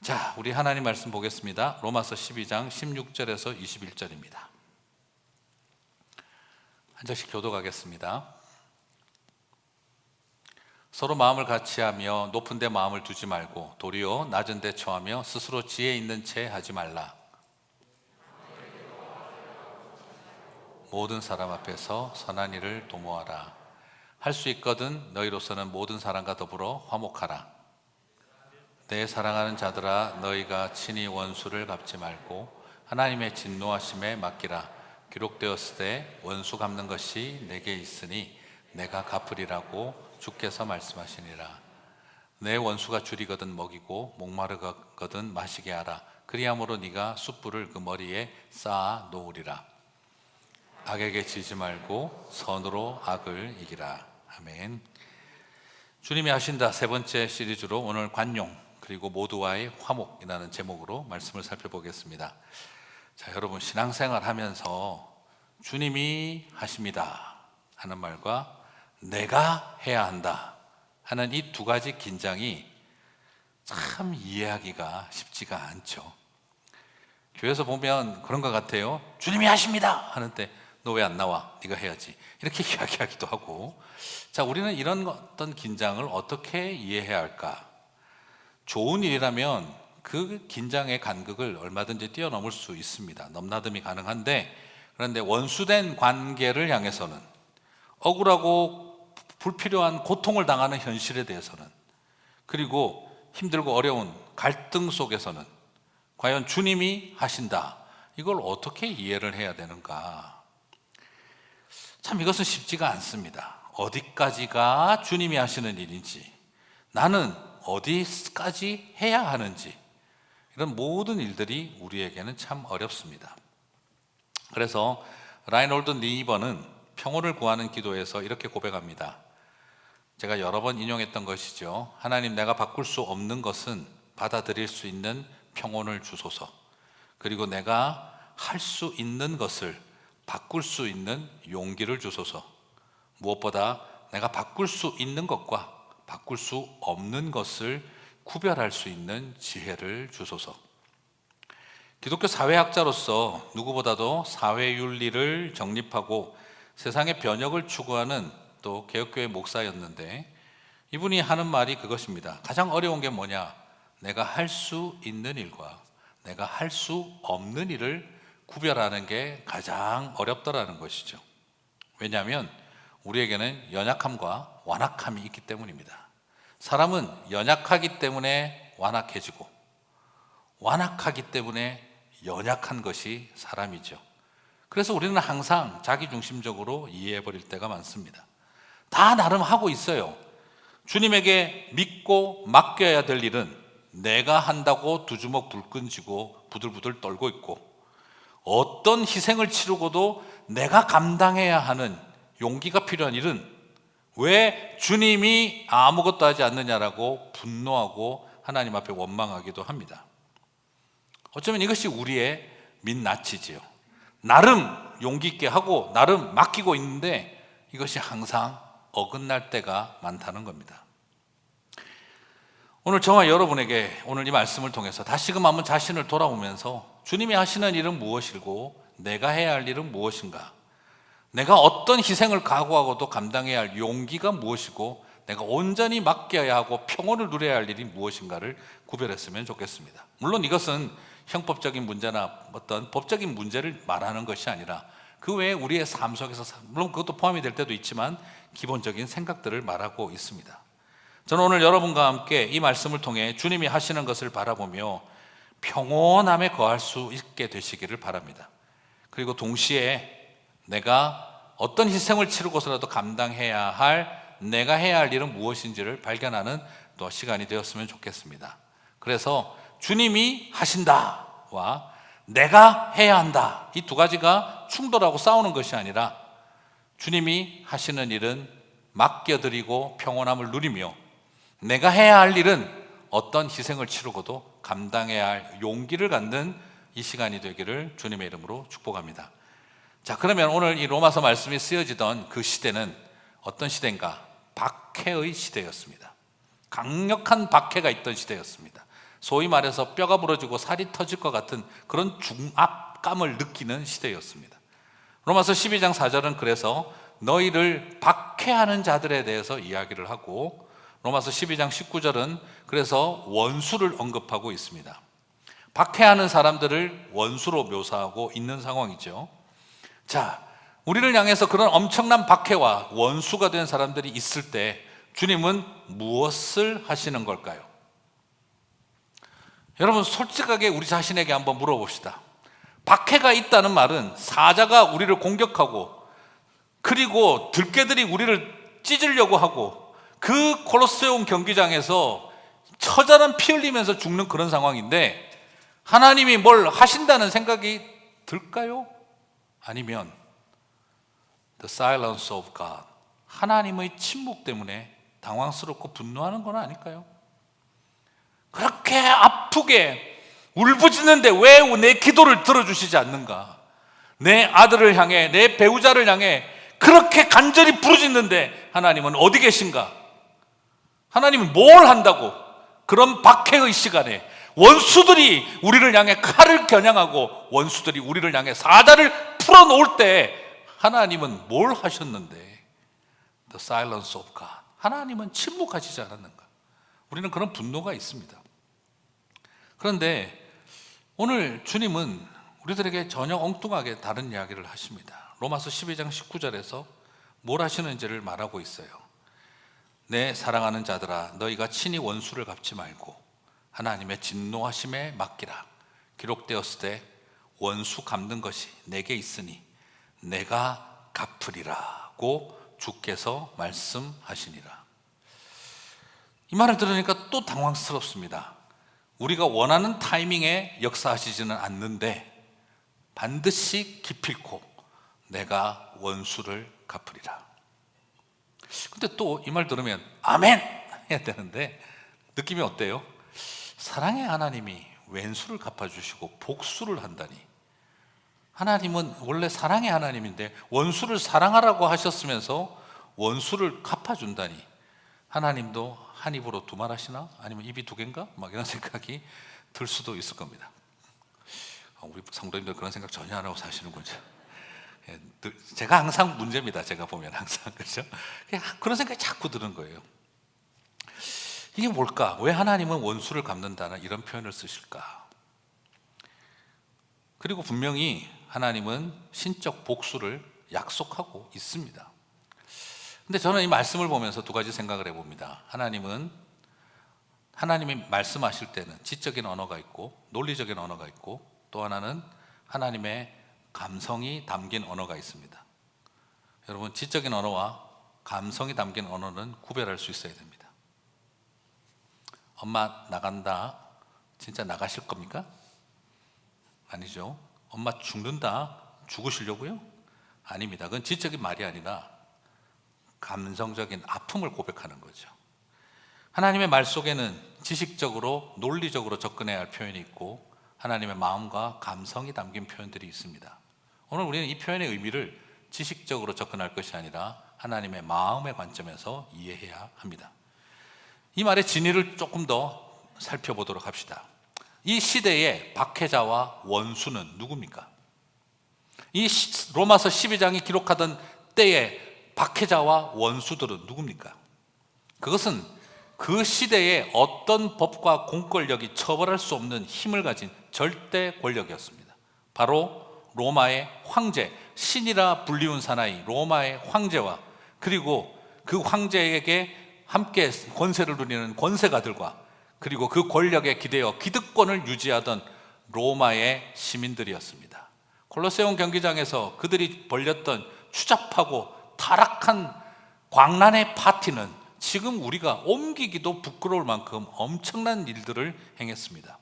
자, 우리 하나님 말씀 보겠습니다. 로마서 12장 16절에서 21절입니다. 한 절씩 교독하겠습니다. 서로 마음을 같이하며 높은 데 마음을 두지 말고 도리어 낮은 데 처하며 스스로 지혜 있는 채 하지 말라. 모든 사람 앞에서 선한 일을 도모하라. 할 수 있거든 너희로서는 모든 사람과 더불어 화목하라. 내 사랑하는 자들아, 너희가 친히 원수를 갚지 말고 하나님의 진노하심에 맡기라. 기록되었으되 원수 갚는 것이 내게 있으니 내가 갚으리라고 주께서 말씀하시니라. 내 원수가 줄이거든 먹이고 목마르거든 마시게 하라. 그리함으로 네가 숯불을 그 머리에 쌓아 놓으리라. 악에게 지지 말고 선으로 악을 이기라. 아멘. 주님이 하신다 세 번째 시리즈로 오늘 관용 그리고 모두와의 화목이라는 제목으로 말씀을 살펴보겠습니다. 자, 여러분 신앙생활 하면서 주님이 하십니다 하는 말과 내가 해야 한다 하는 이 두 가지 긴장이 참 이해하기가 쉽지가 않죠. 교회에서 보면 그런 것 같아요. 주님이 하십니다 하는데 너 왜 안 나와? 네가 해야지. 이렇게 이야기하기도 하고. 자, 우리는 이런 어떤 긴장을 어떻게 이해해야 할까? 좋은 일이라면 그 긴장의 간극을 얼마든지 뛰어넘을 수 있습니다. 넘나듦이 가능한데, 그런데 원수된 관계를 향해서는, 억울하고 불필요한 고통을 당하는 현실에 대해서는, 그리고 힘들고 어려운 갈등 속에서는 과연 주님이 하신다, 이걸 어떻게 이해를 해야 되는가? 참 이것은 쉽지가 않습니다. 어디까지가 주님이 하시는 일인지, 나는 어디까지 해야 하는지, 이런 모든 일들이 우리에게는 참 어렵습니다. 그래서 라이놀드 니버는 평온을 구하는 기도에서 이렇게 고백합니다. 제가 여러 번 인용했던 것이죠. 하나님, 내가 바꿀 수 없는 것은 받아들일 수 있는 평온을 주소서. 그리고 내가 할 수 있는 것을 바꿀 수 있는 용기를 주소서. 무엇보다 내가 바꿀 수 있는 것과 바꿀 수 없는 것을 구별할 수 있는 지혜를 주소서. 기독교 사회학자로서 누구보다도 사회윤리를 정립하고 세상의 변혁을 추구하는 또 개혁교회 목사였는데, 이분이 하는 말이 그것입니다. 가장 어려운 게 뭐냐? 내가 할 수 있는 일과 내가 할 수 없는 일을 구별하는 게 가장 어렵더라는 것이죠. 왜냐하면 우리에게는 연약함과 완악함이 있기 때문입니다. 사람은 연약하기 때문에 완악해지고 완악하기 때문에 연약한 것이 사람이죠. 그래서 우리는 항상 자기중심적으로 이해해버릴 때가 많습니다. 다 나름 하고 있어요. 주님에게 믿고 맡겨야 될 일은 내가 한다고 두 주먹 불끈 쥐고 부들부들 떨고 있고, 어떤 희생을 치르고도 내가 감당해야 하는 용기가 필요한 일은 왜 주님이 아무것도 하지 않느냐라고 분노하고 하나님 앞에 원망하기도 합니다. 어쩌면 이것이 우리의 민낯이지요. 나름 용기 있게 하고 나름 맡기고 있는데 이것이 항상 어긋날 때가 많다는 겁니다. 오늘 저와 여러분에게 오늘 이 말씀을 통해서 다시금 한번 자신을 돌아보면서 주님이 하시는 일은 무엇이고 내가 해야 할 일은 무엇인가, 내가 어떤 희생을 각오하고도 감당해야 할 용기가 무엇이고 내가 온전히 맡겨야 하고 평온을 누려야 할 일이 무엇인가를 구별했으면 좋겠습니다. 물론 이것은 형법적인 문제나 어떤 법적인 문제를 말하는 것이 아니라 그 외에 우리의 삶 속에서, 물론 그것도 포함이 될 때도 있지만 기본적인 생각들을 말하고 있습니다. 저는 오늘 여러분과 함께 이 말씀을 통해 주님이 하시는 것을 바라보며 평온함에 거할 수 있게 되시기를 바랍니다. 그리고 동시에 내가 어떤 희생을 치르고서라도 감당해야 할, 내가 해야 할 일은 무엇인지를 발견하는 또 시간이 되었으면 좋겠습니다. 그래서 주님이 하신다와 내가 해야 한다, 이 두 가지가 충돌하고 싸우는 것이 아니라 주님이 하시는 일은 맡겨드리고 평온함을 누리며 내가 해야 할 일은 어떤 희생을 치르고도 감당해야 할 용기를 갖는 이 시간이 되기를 주님의 이름으로 축복합니다. 자, 그러면 오늘 이 로마서 말씀이 쓰여지던 그 시대는 어떤 시대인가? 박해의 시대였습니다. 강력한 박해가 있던 시대였습니다. 소위 말해서 뼈가 부러지고 살이 터질 것 같은 그런 중압감을 느끼는 시대였습니다. 로마서 12장 4절은 그래서 너희를 박해하는 자들에 대해서 이야기를 하고, 로마서 12장 19절은 그래서 원수를 언급하고 있습니다. 박해하는 사람들을 원수로 묘사하고 있는 상황이죠. 자, 우리를 향해서 그런 엄청난 박해와 원수가 된 사람들이 있을 때 주님은 무엇을 하시는 걸까요? 여러분, 솔직하게 우리 자신에게 한번 물어봅시다. 박해가 있다는 말은 사자가 우리를 공격하고, 그리고 들개들이 우리를 찢으려고 하고, 그 콜로세움 경기장에서 처절한 피 흘리면서 죽는 그런 상황인데, 하나님이 뭘 하신다는 생각이 들까요? 아니면 The silence of God, 하나님의 침묵 때문에 당황스럽고 분노하는 건 아닐까요? 그렇게 아프게 울부짖는데 왜 내 기도를 들어주시지 않는가? 내 아들을 향해, 내 배우자를 향해 그렇게 간절히 부르짖는데 하나님은 어디 계신가? 하나님은 뭘 한다고? 그런 박해의 시간에 원수들이 우리를 향해 칼을 겨냥하고 원수들이 우리를 향해 사자를 풀어놓을 때 하나님은 뭘 하셨는데? The silence of God, 하나님은 침묵하시지 않았는가? 우리는 그런 분노가 있습니다. 그런데 오늘 주님은 우리들에게 전혀 엉뚱하게 다른 이야기를 하십니다. 로마서 12장 19절에서 뭘 하시는지를 말하고 있어요. 내 사랑하는 자들아, 너희가 친히 원수를 갚지 말고 하나님의 진노하심에 맡기라. 기록되었을 때 원수 갚는 것이 내게 있으니 내가 갚으리라고 주께서 말씀하시니라. 이 말을 들으니까 또 당황스럽습니다. 우리가 원하는 타이밍에 역사하시지는 않는데 반드시 기필코 내가 원수를 갚으리라. 근데 또 이 말 들으면 아멘 해야 되는데 느낌이 어때요? 사랑의 하나님이 왼수를 갚아주시고 복수를 한다니. 하나님은 원래 사랑의 하나님인데 원수를 사랑하라고 하셨으면서 원수를 갚아준다니. 하나님도 한 입으로 두 말 하시나? 아니면 입이 두 개인가? 막 이런 생각이 들 수도 있을 겁니다. 우리 성도님들 그런 생각 전혀 안 하고 사시는군요. 제가 항상 문제입니다. 제가 보면 항상, 그렇죠? 그런 생각이 자꾸 드는 거예요. 이게 뭘까? 왜 하나님은 원수를 갚는다는 이런 표현을 쓰실까? 그리고 분명히 하나님은 신적 복수를 약속하고 있습니다. 근데 저는 이 말씀을 보면서 두 가지 생각을 해봅니다. 하나님이 말씀하실 때는 지적인 언어가 있고 논리적인 언어가 있고, 또 하나는 하나님의 감성이 담긴 언어가 있습니다. 여러분, 지적인 언어와 감성이 담긴 언어는 구별할 수 있어야 됩니다. 엄마 나간다, 진짜 나가실 겁니까? 아니죠. 엄마 죽는다, 죽으시려고요? 아닙니다. 그건 지적인 말이 아니라 감성적인 아픔을 고백하는 거죠. 하나님의 말 속에는 지식적으로 논리적으로 접근해야 할 표현이 있고 하나님의 마음과 감성이 담긴 표현들이 있습니다. 오늘 우리는 이 표현의 의미를 지식적으로 접근할 것이 아니라 하나님의 마음의 관점에서 이해해야 합니다. 이 말의 진위를 조금 더 살펴보도록 합시다. 이 시대의 박해자와 원수는 누굽니까? 이 로마서 12장이 기록하던 때의 박해자와 원수들은 누굽니까? 그것은 그 시대의 어떤 법과 공권력이 처벌할 수 없는 힘을 가진 절대 권력이었습니다. 바로 로마의 황제, 신이라 불리운 사나이 로마의 황제와 그리고 그 황제에게 함께 권세를 누리는 권세가들과 그리고 그 권력에 기대어 기득권을 유지하던 로마의 시민들이었습니다. 콜로세움 경기장에서 그들이 벌였던 추잡하고 타락한 광란의 파티는 지금 우리가 옮기기도 부끄러울 만큼 엄청난 일들을 행했습니다.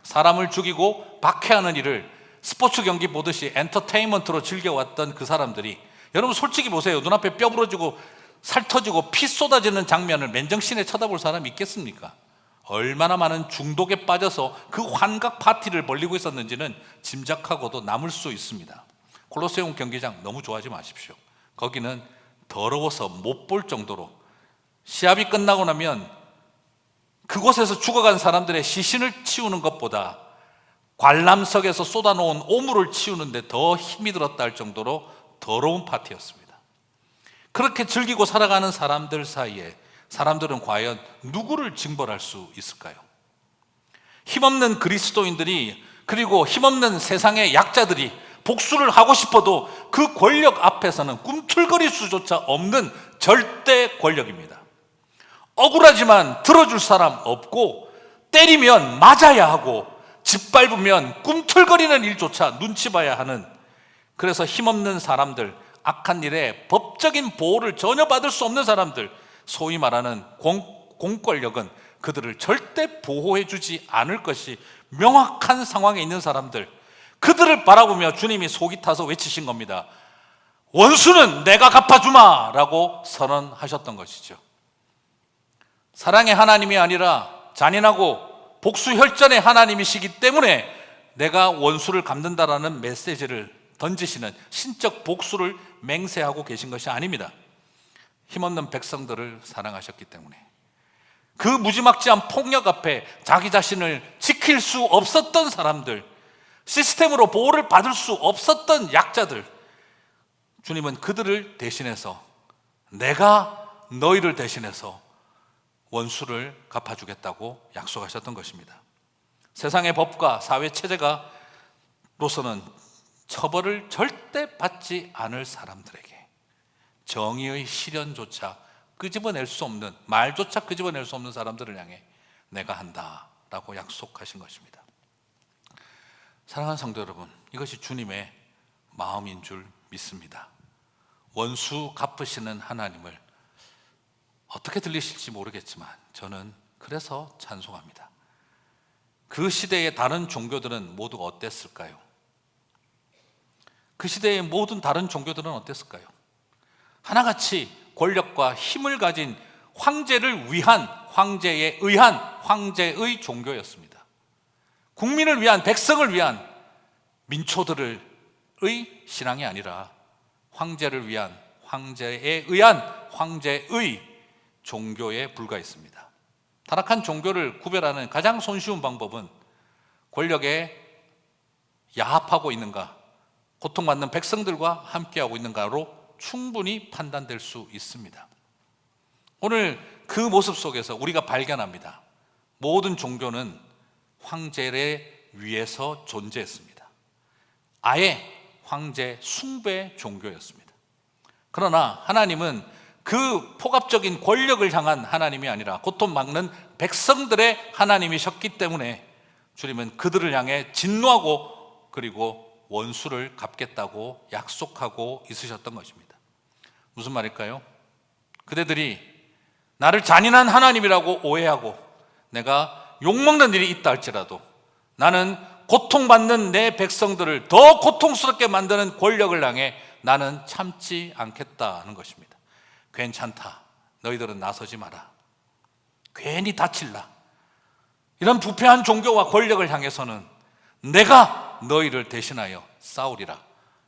사람을 죽이고 박해하는 일을 스포츠 경기 보듯이 엔터테인먼트로 즐겨왔던 그 사람들이, 여러분 솔직히 보세요. 눈앞에 뼈 부러지고 살 터지고 피 쏟아지는 장면을 맨정신에 쳐다볼 사람이 있겠습니까? 얼마나 많은 중독에 빠져서 그 환각 파티를 벌이고 있었는지는 짐작하고도 남을 수 있습니다. 콜로세움 경기장 너무 좋아하지 마십시오. 거기는 더러워서 못 볼 정도로 시합이 끝나고 나면 그곳에서 죽어간 사람들의 시신을 치우는 것보다 관람석에서 쏟아놓은 오물을 치우는데 더 힘이 들었다 할 정도로 더러운 파티였습니다. 그렇게 즐기고 살아가는 사람들 사이에 사람들은 과연 누구를 징벌할 수 있을까요? 힘없는 그리스도인들이, 그리고 힘없는 세상의 약자들이 복수를 하고 싶어도 그 권력 앞에서는 꿈틀거릴 수조차 없는 절대 권력입니다. 억울하지만 들어줄 사람 없고, 때리면 맞아야 하고, 짓밟으면 꿈틀거리는 일조차 눈치 봐야 하는, 그래서 힘없는 사람들, 악한 일에 법적인 보호를 전혀 받을 수 없는 사람들, 소위 말하는 공권력은 그들을 절대 보호해주지 않을 것이 명확한 상황에 있는 사람들, 그들을 바라보며 주님이 속이 타서 외치신 겁니다. 원수는 내가 갚아주마 라고 선언하셨던 것이죠. 사랑의 하나님이 아니라 잔인하고 복수혈전의 하나님이시기 때문에 내가 원수를 갚는다라는 메시지를 던지시는 신적 복수를 맹세하고 계신 것이 아닙니다. 힘없는 백성들을 사랑하셨기 때문에, 그 무지막지한 폭력 앞에 자기 자신을 지킬 수 없었던 사람들, 시스템으로 보호를 받을 수 없었던 약자들, 주님은 그들을 대신해서 내가 너희를 대신해서 원수를 갚아주겠다고 약속하셨던 것입니다. 세상의 법과 사회 체제가로서는 처벌을 절대 받지 않을 사람들에게 정의의 실현조차 끄집어낼 수 없는, 말조차 끄집어낼 수 없는 사람들을 향해 내가 한다라고 약속하신 것입니다. 사랑하는 성도 여러분, 이것이 주님의 마음인 줄 믿습니다. 원수 갚으시는 하나님을 어떻게 들리실지 모르겠지만 저는 그래서 찬송합니다. 그 시대의 다른 종교들은 모두 어땠을까요? 그 시대의 모든 다른 종교들은 어땠을까요? 하나같이 권력과 힘을 가진 황제를 위한, 황제에 의한 황제의 종교였습니다. 국민을 위한, 백성을 위한, 민초들의 신앙이 아니라 황제를 위한, 황제에 의한 황제의 종교에 불과했습니다. 타락한 종교를 구별하는 가장 손쉬운 방법은 권력에 야합하고 있는가, 고통받는 백성들과 함께하고 있는가로 충분히 판단될 수 있습니다. 오늘 그 모습 속에서 우리가 발견합니다. 모든 종교는 황제를 위해서 존재했습니다. 아예 황제 숭배 종교였습니다. 그러나 하나님은 그 폭압적인 권력을 향한 하나님이 아니라 고통받는 백성들의 하나님이셨기 때문에 주님은 그들을 향해 진노하고 그리고 원수를 갚겠다고 약속하고 있으셨던 것입니다. 무슨 말일까요? 그대들이 나를 잔인한 하나님이라고 오해하고 내가 욕먹는 일이 있다 할지라도 나는 고통받는 내 백성들을 더 고통스럽게 만드는 권력을 향해 나는 참지 않겠다는 것입니다. 괜찮다, 너희들은 나서지 마라, 괜히 다칠라, 이런 부패한 종교와 권력을 향해서는 내가 너희를 대신하여 싸우리라.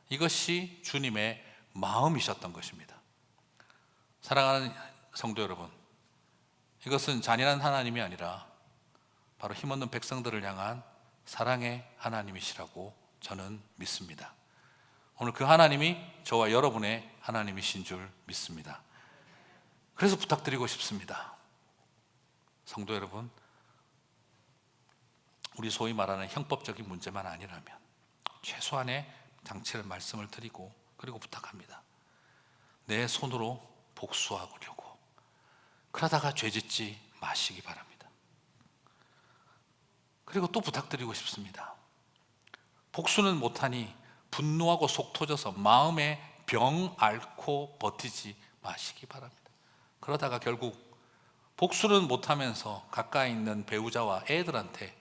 이것이 주님의 마음이셨던 것입니다. 사랑하는 성도 여러분, 이것은 잔인한 하나님이 아니라 바로 힘없는 백성들을 향한 사랑의 하나님이시라고 저는 믿습니다. 오늘 그 하나님이 저와 여러분의 하나님이신 줄 믿습니다. 그래서 부탁드리고 싶습니다. 성도 여러분, 우리 소위 말하는 형법적인 문제만 아니라면 최소한의 장치를 말씀을 드리고 그리고 부탁합니다. 내 손으로 복수하려고 그러다가 죄짓지 마시기 바랍니다. 그리고 또 부탁드리고 싶습니다. 복수는 못하니 분노하고 속 터져서 마음에 병 앓고 버티지 마시기 바랍니다. 그러다가 결국 복수는 못하면서 가까이 있는 배우자와 애들한테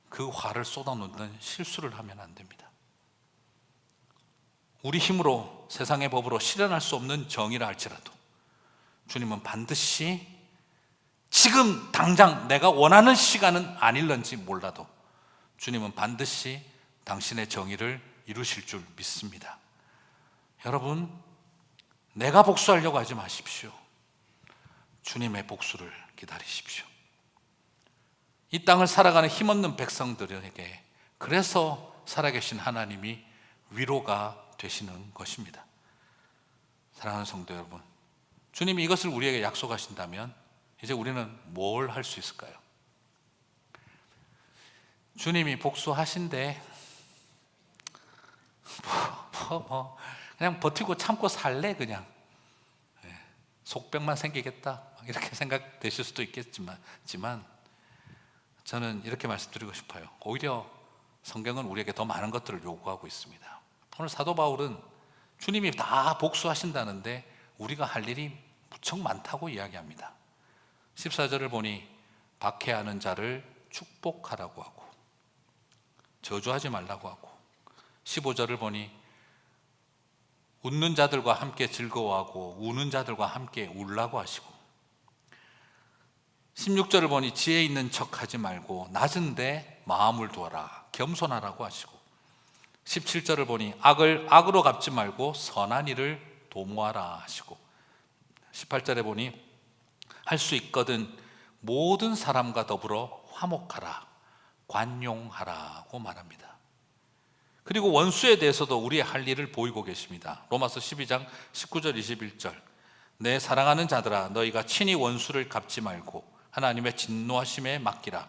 그 화를 쏟아놓는 실수를 하면 안 됩니다. 우리 힘으로 세상의 법으로 실현할 수 없는 정의라 할지라도 주님은 반드시 지금 당장 내가 원하는 시간은 아닐런지 몰라도 주님은 반드시 당신의 정의를 이루실 줄 믿습니다. 여러분, 내가 복수하려고 하지 마십시오. 주님의 복수를 기다리십시오. 이 땅을 살아가는 힘없는 백성들에게 그래서 살아계신 하나님이 위로가 되시는 것입니다. 사랑하는 성도 여러분, 주님이 이것을 우리에게 약속하신다면 이제 우리는 뭘 할 수 있을까요? 주님이 복수하신대. 그냥 버티고 참고 살래 그냥. 속병만 생기겠다 이렇게 생각되실 수도 있겠지만 저는 이렇게 말씀드리고 싶어요. 오히려 성경은 우리에게 더 많은 것들을 요구하고 있습니다. 오늘 사도 바울은 주님이 다 복수하신다는데 우리가 할 일이 무척 많다고 이야기합니다. 14절을 보니 박해하는 자를 축복하라고 하고 저주하지 말라고 하고, 15절을 보니 웃는 자들과 함께 즐거워하고 우는 자들과 함께 울라고 하시고, 16절을 보니 지혜 있는 척하지 말고 낮은데 마음을 두어라 겸손하라고 하시고, 17절을 보니 악을 악으로 갚지 말고 선한 일을 도모하라 하시고, 18절에 보니 할 수 있거든 모든 사람과 더불어 화목하라 관용하라고 말합니다. 그리고 원수에 대해서도 우리의 할 일을 보이고 계십니다. 로마서 12장 19절 21절, 내 사랑하는 자들아 너희가 친히 원수를 갚지 말고 하나님의 진노하심에 맡기라.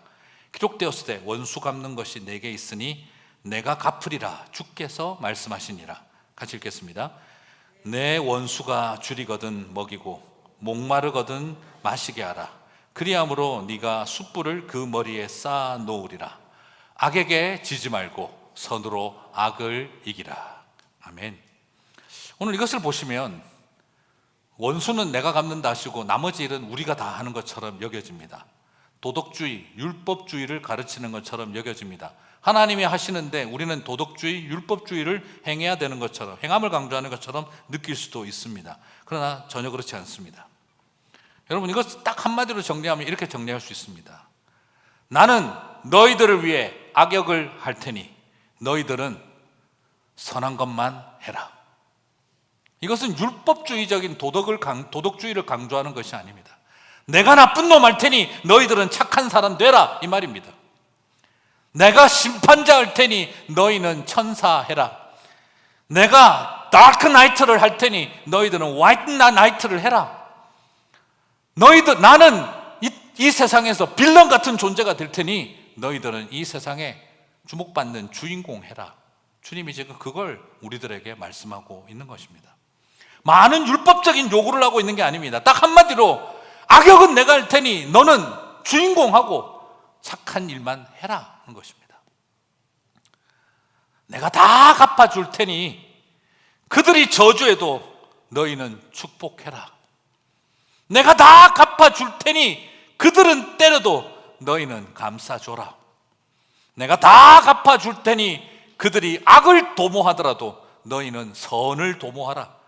기록되었을 때 원수 갚는 것이 내게 있으니 내가 갚으리라 주께서 말씀하시니라. 같이 읽겠습니다. 내 원수가 줄이거든 먹이고 목마르거든 마시게 하라. 그리함으로 네가 숯불을 그 머리에 쌓아 놓으리라. 악에게 지지 말고 선으로 악을 이기라. 아멘. 오늘 이것을 보시면 원수는 내가 갚는다 하시고 나머지 일은 우리가 다 하는 것처럼 여겨집니다. 도덕주의, 율법주의를 가르치는 것처럼 여겨집니다. 하나님이 하시는데 우리는 도덕주의, 율법주의를 행해야 되는 것처럼, 행함을 강조하는 것처럼 느낄 수도 있습니다. 그러나 전혀 그렇지 않습니다. 여러분, 이것 딱 한마디로 정리하면 이렇게 정리할 수 있습니다. 나는 너희들을 위해 악역을 할 테니 너희들은 선한 것만 해라. 이것은 율법주의적인 도덕주의를 강조하는 것이 아닙니다. 내가 나쁜 놈 할 테니 너희들은 착한 사람 되라 이 말입니다. 내가 심판자 할 테니 너희는 천사 해라. 내가 다크 나이트를 할 테니 너희들은 화이트 나이트를 해라. 나는 이 세상에서 빌런 같은 존재가 될 테니 너희들은 이 세상에 주목받는 주인공 해라. 주님이 지금 그걸 우리들에게 말씀하고 있는 것입니다. 많은 율법적인 요구를 하고 있는 게 아닙니다. 딱 한마디로 악역은 내가 할 테니 너는 주인공하고 착한 일만 해라 하는 것입니다. 내가 다 갚아줄 테니 그들이 저주해도 너희는 축복해라. 내가 다 갚아줄 테니 그들은 때려도 너희는 감싸줘라. 내가 다 갚아줄 테니 그들이 악을 도모하더라도 너희는 선을 도모하라.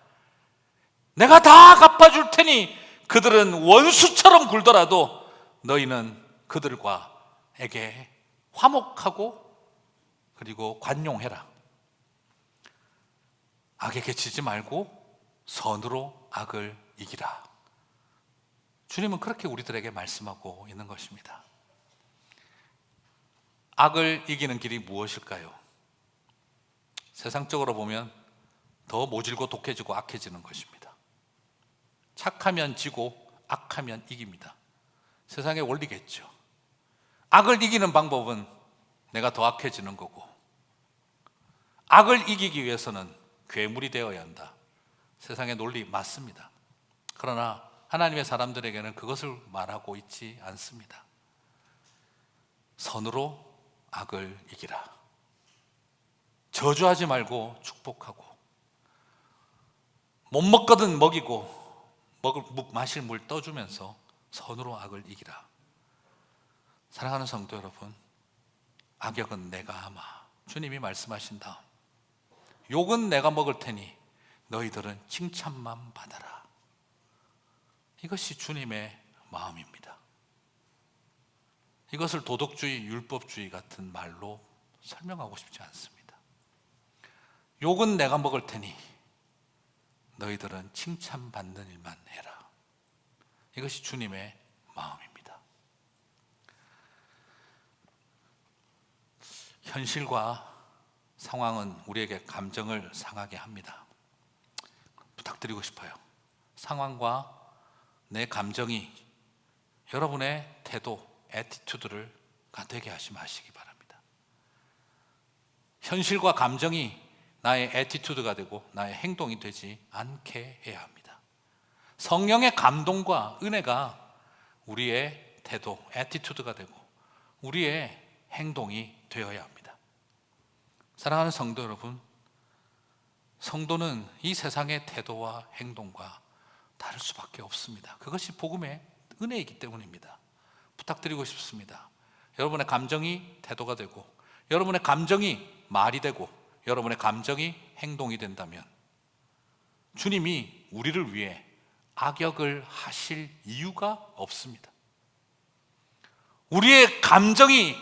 내가 다 갚아줄 테니 그들은 원수처럼 굴더라도 너희는 그들과에게 화목하고 그리고 관용해라. 악에게 지지 말고 선으로 악을 이기라. 주님은 그렇게 우리들에게 말씀하고 있는 것입니다. 악을 이기는 길이 무엇일까요? 세상적으로 보면 더 모질고 독해지고 악해지는 것입니다. 착하면 지고 악하면 이깁니다. 세상의 원리겠죠. 악을 이기는 방법은 내가 더 악해지는 거고, 악을 이기기 위해서는 괴물이 되어야 한다. 세상의 논리 맞습니다. 그러나 하나님의 사람들에게는 그것을 말하고 있지 않습니다. 선으로 악을 이기라. 저주하지 말고 축복하고, 못 먹거든 먹이고 마실 물 떠주면서 선으로 악을 이기라. 사랑하는 성도 여러분, 악역은 내가 하마. 주님이 말씀하신 다음 욕은 내가 먹을 테니 너희들은 칭찬만 받아라. 이것이 주님의 마음입니다. 이것을 도덕주의, 율법주의 같은 말로 설명하고 싶지 않습니다. 욕은 내가 먹을 테니 너희들은 칭찬받는 일만 해라. 이것이 주님의 마음입니다. 현실과 상황은 우리에게 감정을 상하게 합니다. 부탁드리고 싶어요. 상황과 내 감정이 여러분의 태도, 애티튜드를 되게 하지 마시기 바랍니다. 현실과 감정이 나의 애티튜드가 되고 나의 행동이 되지 않게 해야 합니다. 성령의 감동과 은혜가 우리의 태도, 애티튜드가 되고 우리의 행동이 되어야 합니다. 사랑하는 성도 여러분, 성도는 이 세상의 태도와 행동과 다를 수밖에 없습니다. 그것이 복음의 은혜이기 때문입니다. 부탁드리고 싶습니다. 여러분의 감정이 태도가 되고 여러분의 감정이 말이 되고 여러분의 감정이 행동이 된다면 주님이 우리를 위해 악역을 하실 이유가 없습니다. 우리의 감정이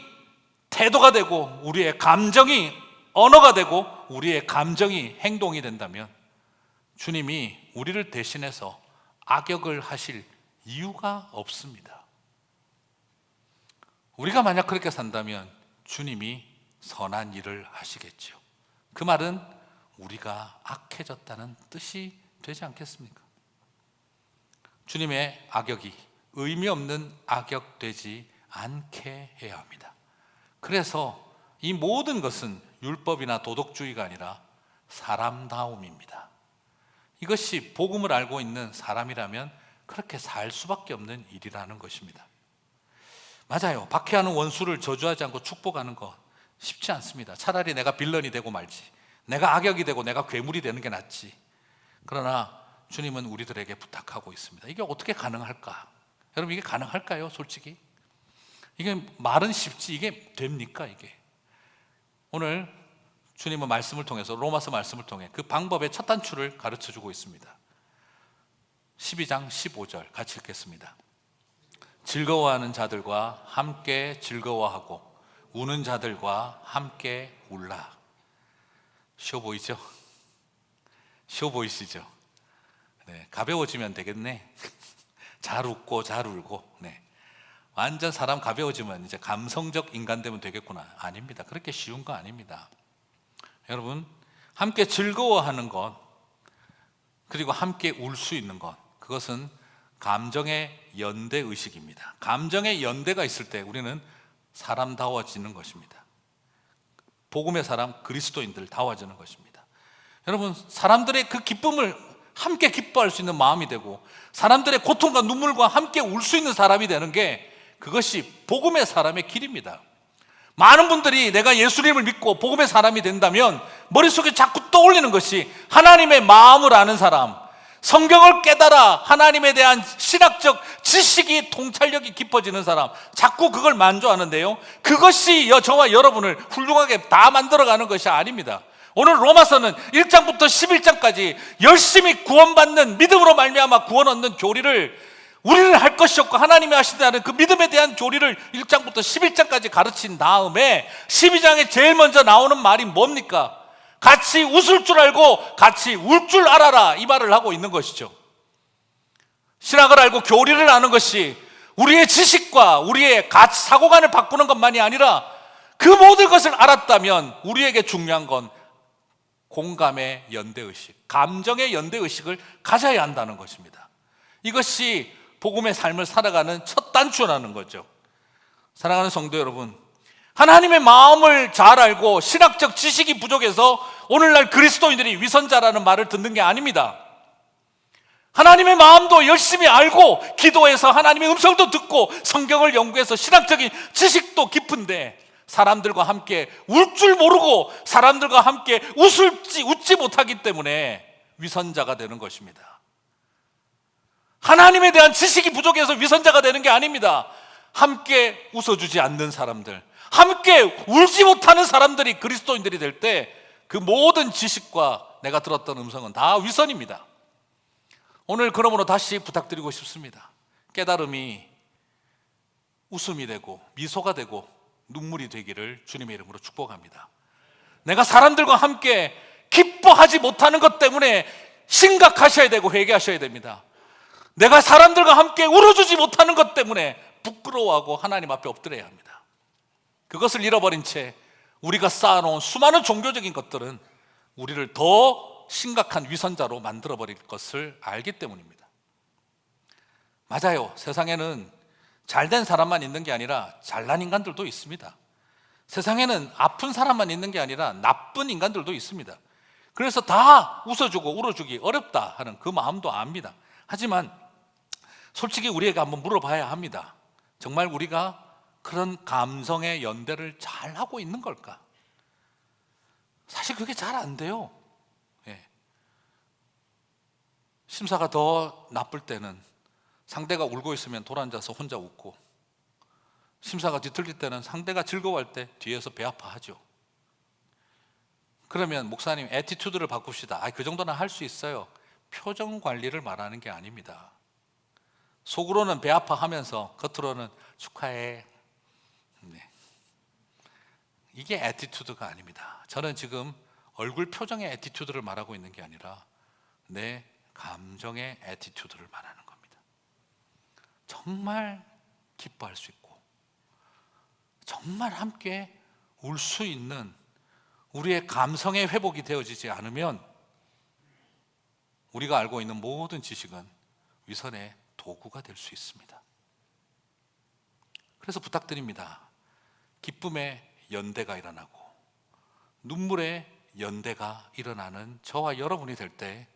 태도가 되고 우리의 감정이 언어가 되고 우리의 감정이 행동이 된다면 주님이 우리를 대신해서 악역을 하실 이유가 없습니다. 우리가 만약 그렇게 산다면 주님이 선한 일을 하시겠죠. 그 말은 우리가 악해졌다는 뜻이 되지 않겠습니까? 주님의 악역이 의미 없는 악역 되지 않게 해야 합니다. 그래서 이 모든 것은 율법이나 도덕주의가 아니라 사람다움입니다. 이것이 복음을 알고 있는 사람이라면 그렇게 살 수밖에 없는 일이라는 것입니다. 맞아요. 박해하는 원수를 저주하지 않고 축복하는 거 쉽지 않습니다. 차라리 내가 빌런이 되고 말지, 내가 악역이 되고 내가 괴물이 되는 게 낫지. 그러나 주님은 우리들에게 부탁하고 있습니다. 이게 어떻게 가능할까? 여러분, 이게 가능할까요? 솔직히 이게 말은 쉽지 이게 됩니까? 이게 오늘 주님은 말씀을 통해서 로마서 말씀을 통해 그 방법의 첫 단추를 가르쳐주고 있습니다. 12장 15절 같이 읽겠습니다. 즐거워하는 자들과 함께 즐거워하고 우는 자들과 함께 울라. 쉬워 보이죠? 쉬워 보이시죠? 네, 가벼워지면 되겠네. 잘 웃고 잘 울고. 네. 완전 사람 가벼워지면 이제 감성적 인간 되면 되겠구나. 아닙니다. 그렇게 쉬운 거 아닙니다. 여러분, 함께 즐거워하는 것 그리고 함께 울 수 있는 것, 그것은 감정의 연대의식입니다. 감정의 연대가 있을 때 우리는 사람다워지는 것입니다. 복음의 사람, 그리스도인들 다워지는 것입니다. 여러분, 사람들의 그 기쁨을 함께 기뻐할 수 있는 마음이 되고 사람들의 고통과 눈물과 함께 울 수 있는 사람이 되는 게 그것이 복음의 사람의 길입니다. 많은 분들이 내가 예수님을 믿고 복음의 사람이 된다면 머릿속에 자꾸 떠올리는 것이 하나님의 마음을 아는 사람, 성경을 깨달아 하나님에 대한 신학적 지식이 통찰력이 깊어지는 사람, 자꾸 그걸 만족하는데요, 그것이 저와 여러분을 훌륭하게 다 만들어가는 것이 아닙니다. 오늘 로마서는 1장부터 11장까지 열심히 구원받는, 믿음으로 말미암아 구원 얻는 교리를 우리는 할 것이 없고 하나님이 하신다는 그 믿음에 대한 교리를 1장부터 11장까지 가르친 다음에 12장에 제일 먼저 나오는 말이 뭡니까? 같이 웃을 줄 알고 같이 울 줄 알아라, 이 말을 하고 있는 것이죠. 신학을 알고 교리를 아는 것이 우리의 지식과 우리의 사고관을 바꾸는 것만이 아니라 그 모든 것을 알았다면 우리에게 중요한 건 공감의 연대의식, 감정의 연대의식을 가져야 한다는 것입니다. 이것이 복음의 삶을 살아가는 첫 단추라는 거죠. 사랑하는 성도 여러분, 하나님의 마음을 잘 알고 신학적 지식이 부족해서 오늘날 그리스도인들이 위선자라는 말을 듣는 게 아닙니다. 하나님의 마음도 열심히 알고 기도해서 하나님의 음성도 듣고 성경을 연구해서 신학적인 지식도 깊은데 사람들과 함께 울 줄 모르고 사람들과 함께 웃지 못하기 때문에 위선자가 되는 것입니다. 하나님에 대한 지식이 부족해서 위선자가 되는 게 아닙니다. 함께 웃어주지 않는 사람들, 함께 울지 못하는 사람들이 그리스도인들이 될 때 그 모든 지식과 내가 들었던 음성은 다 위선입니다. 오늘 그러므로 다시 부탁드리고 싶습니다. 깨달음이 웃음이 되고 미소가 되고 눈물이 되기를 주님의 이름으로 축복합니다. 내가 사람들과 함께 기뻐하지 못하는 것 때문에 심각하셔야 되고 회개하셔야 됩니다. 내가 사람들과 함께 울어주지 못하는 것 때문에 부끄러워하고 하나님 앞에 엎드려야 합니다. 그것을 잃어버린 채 우리가 쌓아놓은 수많은 종교적인 것들은 우리를 더 심각한 위선자로 만들어버릴 것을 알기 때문입니다. 맞아요. 세상에는 잘된 사람만 있는 게 아니라 잘난 인간들도 있습니다. 세상에는 아픈 사람만 있는 게 아니라 나쁜 인간들도 있습니다. 그래서 다 웃어주고 울어주기 어렵다 하는 그 마음도 압니다. 하지만 솔직히 우리에게 한번 물어봐야 합니다. 정말 우리가 그런 감성의 연대를 잘하고 있는 걸까? 사실 그게 잘 안 돼요. 예. 심사가 더 나쁠 때는 상대가 울고 있으면 돌아앉아서 혼자 웃고, 심사가 뒤틀릴 때는 상대가 즐거워할 때 뒤에서 배 아파하죠. 그러면 목사님 애티튜드를 바꿉시다. 그 정도는 할 수 있어요. 표정 관리를 말하는 게 아닙니다. 속으로는 배 아파하면서 겉으로는 축하해. 네. 이게 애티튜드가 아닙니다. 저는 지금 얼굴 표정의 애티튜드를 말하고 있는 게 아니라 내 감정의 애티튜드를 말하는 겁니다. 정말 기뻐할 수 있고 정말 함께 울 수 있는 우리의 감성의 회복이 되어지지 않으면 우리가 알고 있는 모든 지식은 위선의 도구가 될 수 있습니다. 그래서 부탁드립니다. 기쁨의 연대가 일어나고 눈물의 연대가 일어나는 저와 여러분이 될 때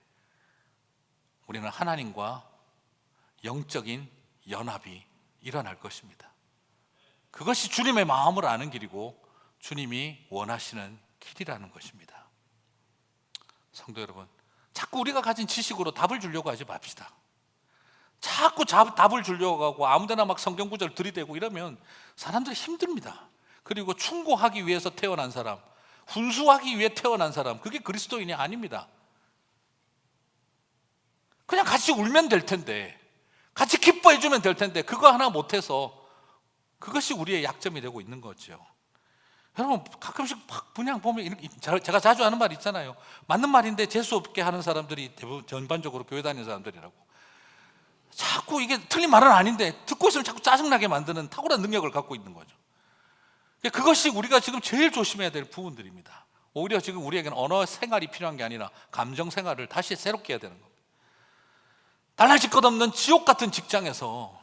우리는 하나님과 영적인 연합이 일어날 것입니다. 그것이 주님의 마음을 아는 길이고 주님이 원하시는 길이라는 것입니다. 성도 여러분, 자꾸 우리가 가진 지식으로 답을 주려고 하지 맙시다. 자꾸 답을 주려고 하고 아무데나 막 성경 구절 들이대고 이러면 사람들이 힘듭니다. 그리고 충고하기 위해서 태어난 사람, 훈수하기 위해 태어난 사람, 그게 그리스도인이 아닙니다. 그냥 같이 울면 될 텐데, 같이 기뻐해 주면 될 텐데 그거 하나 못해서 그것이 우리의 약점이 되고 있는 거죠. 여러분, 가끔씩 그냥 보면 제가 자주 하는 말 있잖아요. 맞는 말인데 재수 없게 하는 사람들이 대부분 전반적으로 교회 다니는 사람들이라고. 자꾸 이게 틀린 말은 아닌데 듣고 있으면 자꾸 짜증나게 만드는 탁월한 능력을 갖고 있는 거죠. 그것이 우리가 지금 제일 조심해야 될 부분들입니다. 오히려 지금 우리에게는 언어 생활이 필요한 게 아니라 감정 생활을 다시 새롭게 해야 되는 겁니다. 달라질 것 없는 지옥 같은 직장에서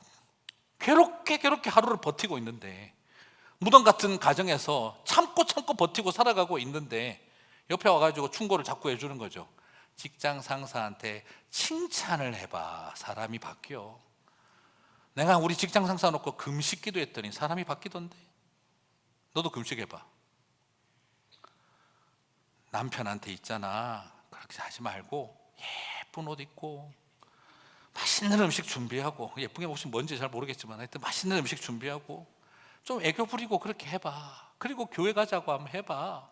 괴롭게 하루를 버티고 있는데, 무덤 같은 가정에서 참고 버티고 살아가고 있는데 옆에 와가지고 충고를 자꾸 해주는 거죠. 직장 상사한테 칭찬을 해봐. 사람이 바뀌어. 내가 우리 직장 상사 놓고 금식기도 했더니 사람이 바뀌던데. 너도 금식해봐. 남편한테 있잖아, 그렇게 하지 말고 예쁜 옷 입고 맛있는 음식 준비하고, 예쁘게 혹시 뭔지 잘 모르겠지만 하여튼 맛있는 음식 준비하고 좀 애교 부리고 그렇게 해봐. 그리고 교회 가자고 하면 해봐.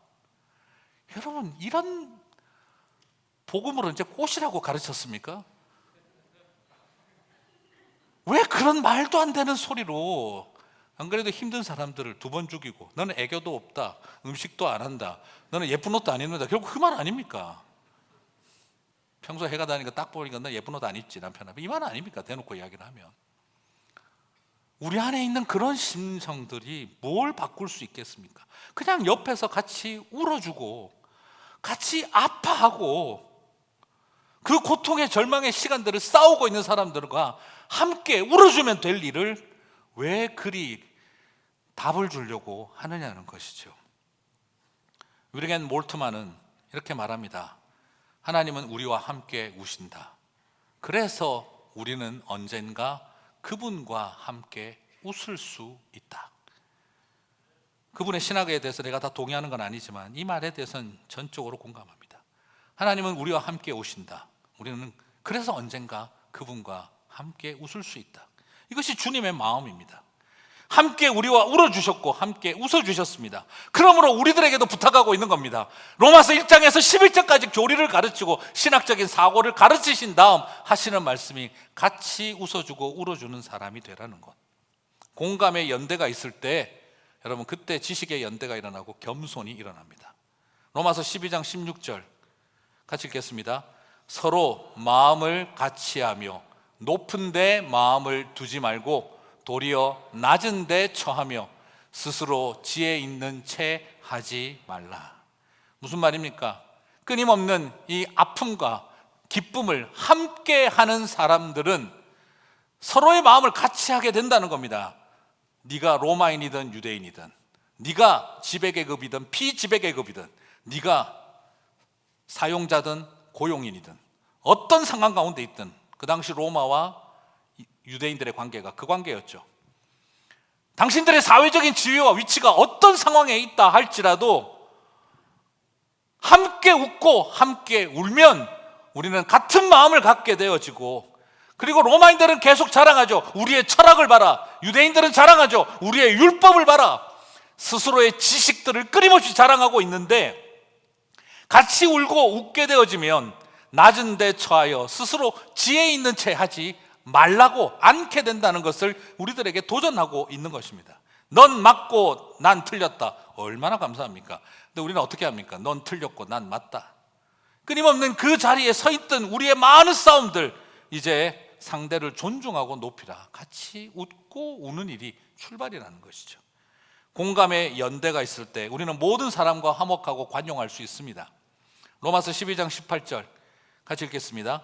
여러분, 이런 복음으로 이제 꽃이라고 가르쳤습니까? 왜 그런 말도 안 되는 소리로, 안 그래도 힘든 사람들을 2번 죽이고, 너는 애교도 없다, 음식도 안 한다, 너는 예쁜 옷도 안 입는다. 결국 그 말 아닙니까? 평소에 해가 다니니까 딱 보니까 너 예쁜 옷 안 입지 남편한테, 이 말 아닙니까? 대놓고 이야기를 하면. 우리 안에 있는 그런 심성들이 뭘 바꿀 수 있겠습니까? 그냥 옆에서 같이 울어주고 같이 아파하고 그 고통의 절망의 시간들을 싸우고 있는 사람들과 함께 울어주면 될 일을 왜 그리 답을 주려고 하느냐는 것이죠. 위르겐 몰트만은 이렇게 말합니다. 하나님은 우리와 함께 우신다. 그래서 우리는 언젠가 그분과 함께 웃을 수 있다. 그분의 신학에 대해서 내가 다 동의하는 건 아니지만 이 말에 대해서는 전적으로 공감합니다. 하나님은 우리와 함께 오신다. 우리는 그래서 언젠가 그분과 함께 웃을 수 있다. 이것이 주님의 마음입니다. 함께 우리와 울어주셨고 함께 웃어주셨습니다. 그러므로 우리들에게도 부탁하고 있는 겁니다. 로마서 1장에서 11장까지 교리를 가르치고 신학적인 사고를 가르치신 다음 하시는 말씀이 같이 웃어주고 울어주는 사람이 되라는 것. 공감의 연대가 있을 때 여러분, 그때 지식의 연대가 일어나고 겸손이 일어납니다. 로마서 12장 16절 같이 읽겠습니다. 서로 마음을 같이하며 높은 데 마음을 두지 말고 도리어 낮은 데 처하며 스스로 지혜 있는 채 하지 말라. 무슨 말입니까? 끊임없는 이 아픔과 기쁨을 함께 하는 사람들은 서로의 마음을 같이 하게 된다는 겁니다. 네가 로마인이든 유대인이든, 네가 지배계급이든 비지배계급이든, 네가 사용자든 고용인이든, 어떤 상황 가운데 있든, 그 당시 로마와 유대인들의 관계가 그 관계였죠. 당신들의 사회적인 지위와 위치가 어떤 상황에 있다 할지라도 함께 웃고 함께 울면 우리는 같은 마음을 갖게 되어지고, 그리고 로마인들은 계속 자랑하죠. 우리의 철학을 봐라. 유대인들은 자랑하죠. 우리의 율법을 봐라. 스스로의 지식들을 끊임없이 자랑하고 있는데, 같이 울고 웃게 되어지면 낮은 데 처하여 스스로 지혜 있는 채 하지 말라고 않게 된다는 것을 우리들에게 도전하고 있는 것입니다. 넌 맞고 난 틀렸다. 얼마나 감사합니까? 근데 우리는 어떻게 합니까? 넌 틀렸고 난 맞다. 끊임없는 그 자리에 서 있던 우리의 많은 싸움들, 이제 상대를 존중하고 높이라. 같이 웃고 우는 일이 출발이라는 것이죠. 공감의 연대가 있을 때 우리는 모든 사람과 화목하고 관용할 수 있습니다. 로마서 12장 18절 같이 읽겠습니다.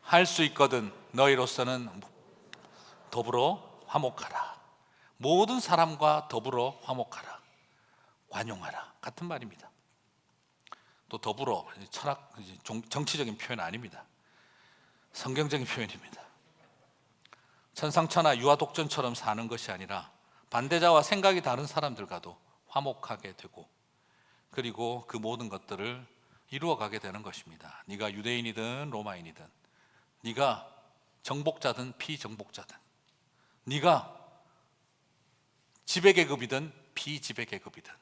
할 수 있거든 너희로서는 더불어 화목하라. 모든 사람과 더불어 화목하라. 관용하라. 같은 말입니다. 또 더불어, 철학, 정치적인 표현 아닙니다. 성경적인 표현입니다. 천상천하 유아독전처럼 사는 것이 아니라 반대자와 생각이 다른 사람들과도 화목하게 되고, 그리고 그 모든 것들을 이루어가게 되는 것입니다. 네가 유대인이든 로마인이든, 네가 정복자든 비정복자든, 네가 지배계급이든 비지배계급이든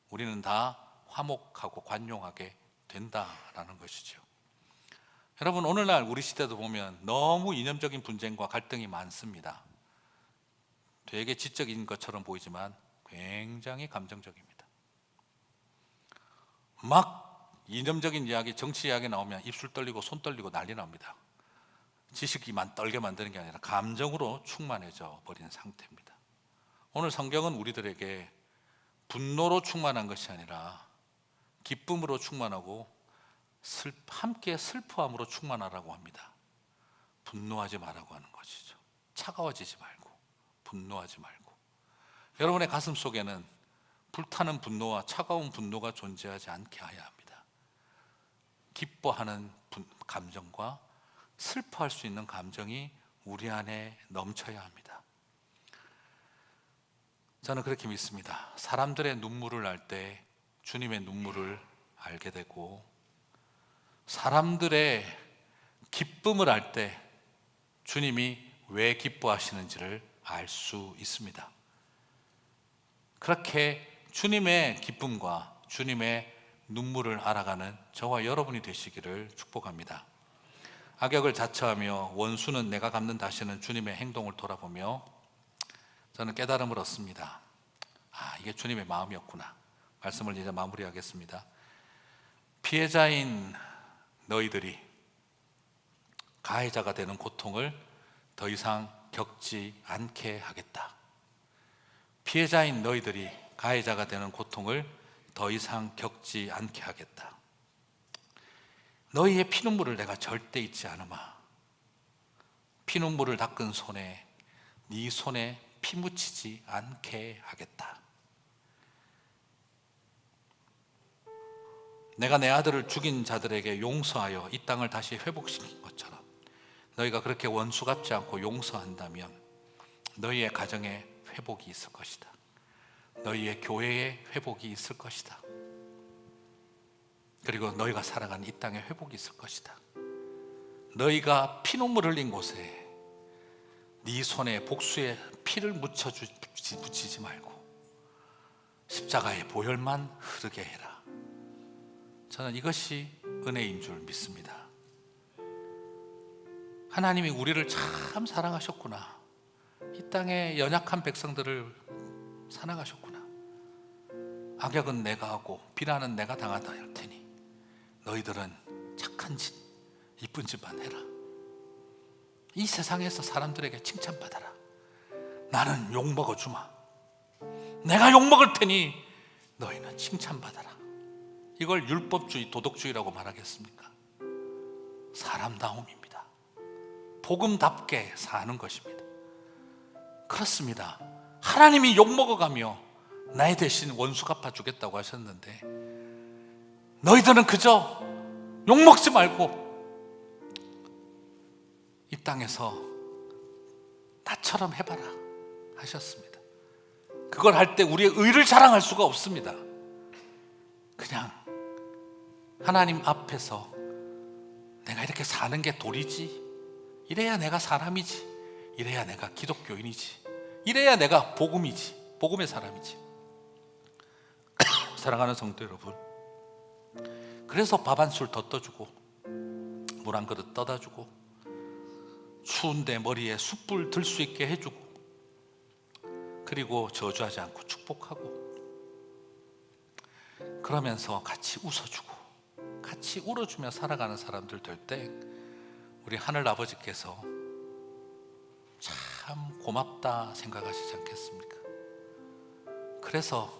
우리는 다 화목하고 관용하게 된다라는 것이죠. 여러분, 오늘날 우리 시대도 보면 너무 이념적인 분쟁과 갈등이 많습니다. 되게 지적인 것처럼 보이지만 굉장히 감정적입니다. 막 이념적인 이야기, 정치 이야기 나오면 입술 떨리고 손 떨리고 난리 납니다. 지식이만 떨게 만드는 게 아니라 감정으로 충만해져 버린 상태입니다. 오늘 성경은 우리들에게 분노로 충만한 것이 아니라 기쁨으로 충만하고 함께 슬퍼함으로 충만하라고 합니다. 분노하지 말라고 하는 것이죠. 차가워지지 말고, 분노하지 말고. 여러분의 가슴 속에는 불타는 분노와 차가운 분노가 존재하지 않게 해야 합니다. 기뻐하는 감정과 슬퍼할 수 있는 감정이 우리 안에 넘쳐야 합니다. 저는 그렇게 믿습니다. 사람들의 눈물을 알 때 주님의 눈물을 알게 되고, 사람들의 기쁨을 알 때 주님이 왜 기뻐하시는지를 알 수 있습니다. 그렇게 주님의 기쁨과 주님의 눈물을 알아가는 저와 여러분이 되시기를 축복합니다. 악역을 자처하며 원수는 내가 갚는다 하시는 주님의 행동을 돌아보며 저는 깨달음을 얻습니다. 이게 주님의 마음이었구나. 말씀을 이제 마무리하겠습니다. 피해자인 너희들이 가해자가 되는 고통을 더 이상 겪지 않게 하겠다. 피해자인 너희들이 가해자가 되는 고통을 더 이상 겪지 않게 하겠다. 너희의 피눈물을 내가 절대 잊지 않으마. 피눈물을 닦은 손에 네 손에 피 묻히지 않게 하겠다. 내가 내 아들을 죽인 자들에게 용서하여 이 땅을 다시 회복시킨 것처럼 너희가 그렇게 원수 갚지 않고 용서한다면 너희의 가정에 회복이 있을 것이다. 너희의 교회에 회복이 있을 것이다. 그리고 너희가 살아가는 이 땅에 회복이 있을 것이다. 너희가 피눈물 흘린 곳에 네 손에 복수의 피를 묻히지 말고 십자가의 보혈만 흐르게 해라. 저는 이것이 은혜인 줄 믿습니다. 하나님이 우리를 참 사랑하셨구나. 이 땅의 연약한 백성들을 사랑하셨구나. 악역은 내가 하고 비난은 내가 당하다 할 테니 너희들은 착한 짓, 이쁜 짓만 해라. 이 세상에서 사람들에게 칭찬받아라. 나는 욕먹어 주마. 내가 욕먹을 테니 너희는 칭찬받아라. 이걸 율법주의, 도덕주의라고 말하겠습니까? 사람다움입니다. 복음답게 사는 것입니다. 그렇습니다. 하나님이 욕먹어가며 나의 대신 원수 갚아주겠다고 하셨는데 너희들은 그저 욕먹지 말고 이 땅에서 나처럼 해봐라 하셨습니다. 그걸 할 때 우리의 의를 자랑할 수가 없습니다. 그냥 하나님 앞에서 내가 이렇게 사는 게 도리지, 이래야 내가 사람이지, 이래야 내가 기독교인이지, 이래야 내가 복음이지, 복음의 사람이지. 사랑하는 성도 여러분, 그래서 밥 한 술 더 떠주고 물 한 그릇 떠다 주고 추운데 머리에 숯불 들 수 있게 해주고 그리고 저주하지 않고 축복하고 그러면서 같이 웃어주고 같이 울어주며 살아가는 사람들 될 때 우리 하늘 아버지께서 참 고맙다 생각하시지 않겠습니까? 그래서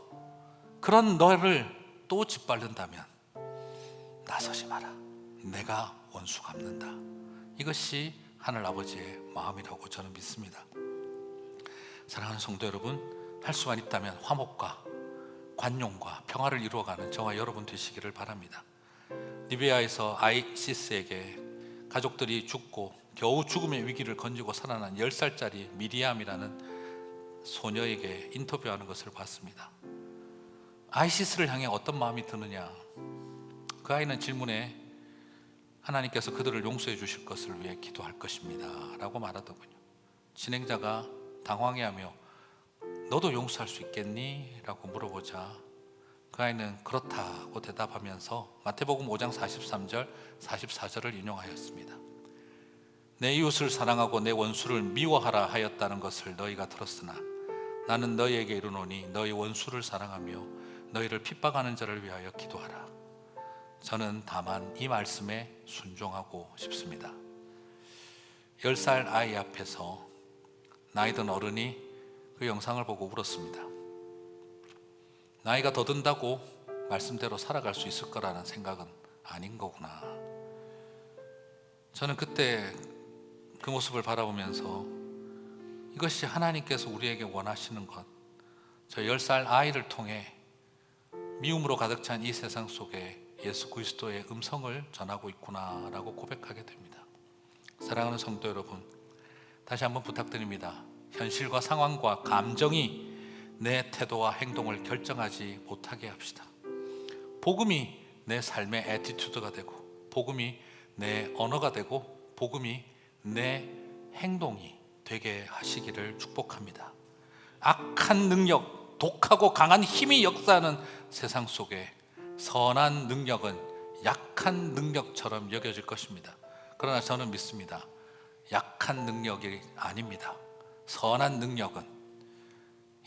그런 너를 또 짓밟는다면 나서지 마라. 내가 원수 갚는다. 이것이 하늘 아버지의 마음이라고 저는 믿습니다. 사랑하는 성도 여러분, 할 수만 있다면 화목과 관용과 평화를 이루어가는 저와 여러분 되시기를 바랍니다. 리비아에서 아이시스에게 가족들이 죽고 겨우 죽음의 위기를 건지고 살아난 10살짜리 미리암이라는 소녀에게 인터뷰하는 것을 봤습니다. 아이시스를 향해 어떤 마음이 드느냐? 그 아이는 질문에 하나님께서 그들을 용서해 주실 것을 위해 기도할 것입니다 라고 말하더군요. 진행자가 당황해하며 너도 용서할 수 있겠니? 라고 물어보자 그 아이는 그렇다고 대답하면서 마태복음 5장 43절 44절을 인용하였습니다. 내 이웃을 사랑하고 내 원수를 미워하라 하였다는 것을 너희가 들었으나 나는 너희에게 이르노니 너희 원수를 사랑하며 너희를 핍박하는 자를 위하여 기도하라. 저는 다만 이 말씀에 순종하고 싶습니다. 10살 아이 앞에서 나이 든 어른이 그 영상을 보고 울었습니다. 나이가 더 든다고 말씀대로 살아갈 수 있을 거라는 생각은 아닌 거구나. 저는 그때 그 모습을 바라보면서 이것이 하나님께서 우리에게 원하시는 것, 저 10살 아이를 통해 미움으로 가득 찬 이 세상 속에 예수 그리스도의 음성을 전하고 있구나라고 고백하게 됩니다. 사랑하는 성도 여러분, 다시 한번 부탁드립니다. 현실과 상황과 감정이 내 태도와 행동을 결정하지 못하게 합시다. 복음이 내 삶의 애티튜드가 되고 복음이 내 언어가 되고 복음이 내 행동이 되게 하시기를 축복합니다. 악한 능력, 독하고 강한 힘이 역사하는 세상 속에 선한 능력은 약한 능력처럼 여겨질 것입니다. 그러나 저는 믿습니다. 약한 능력이 아닙니다. 선한 능력은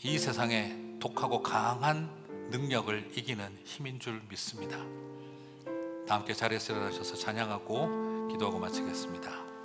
이 세상에 독하고 강한 능력을 이기는 힘인 줄 믿습니다. 다 함께 자리에서 일어나셔서 찬양하고 기도하고 마치겠습니다.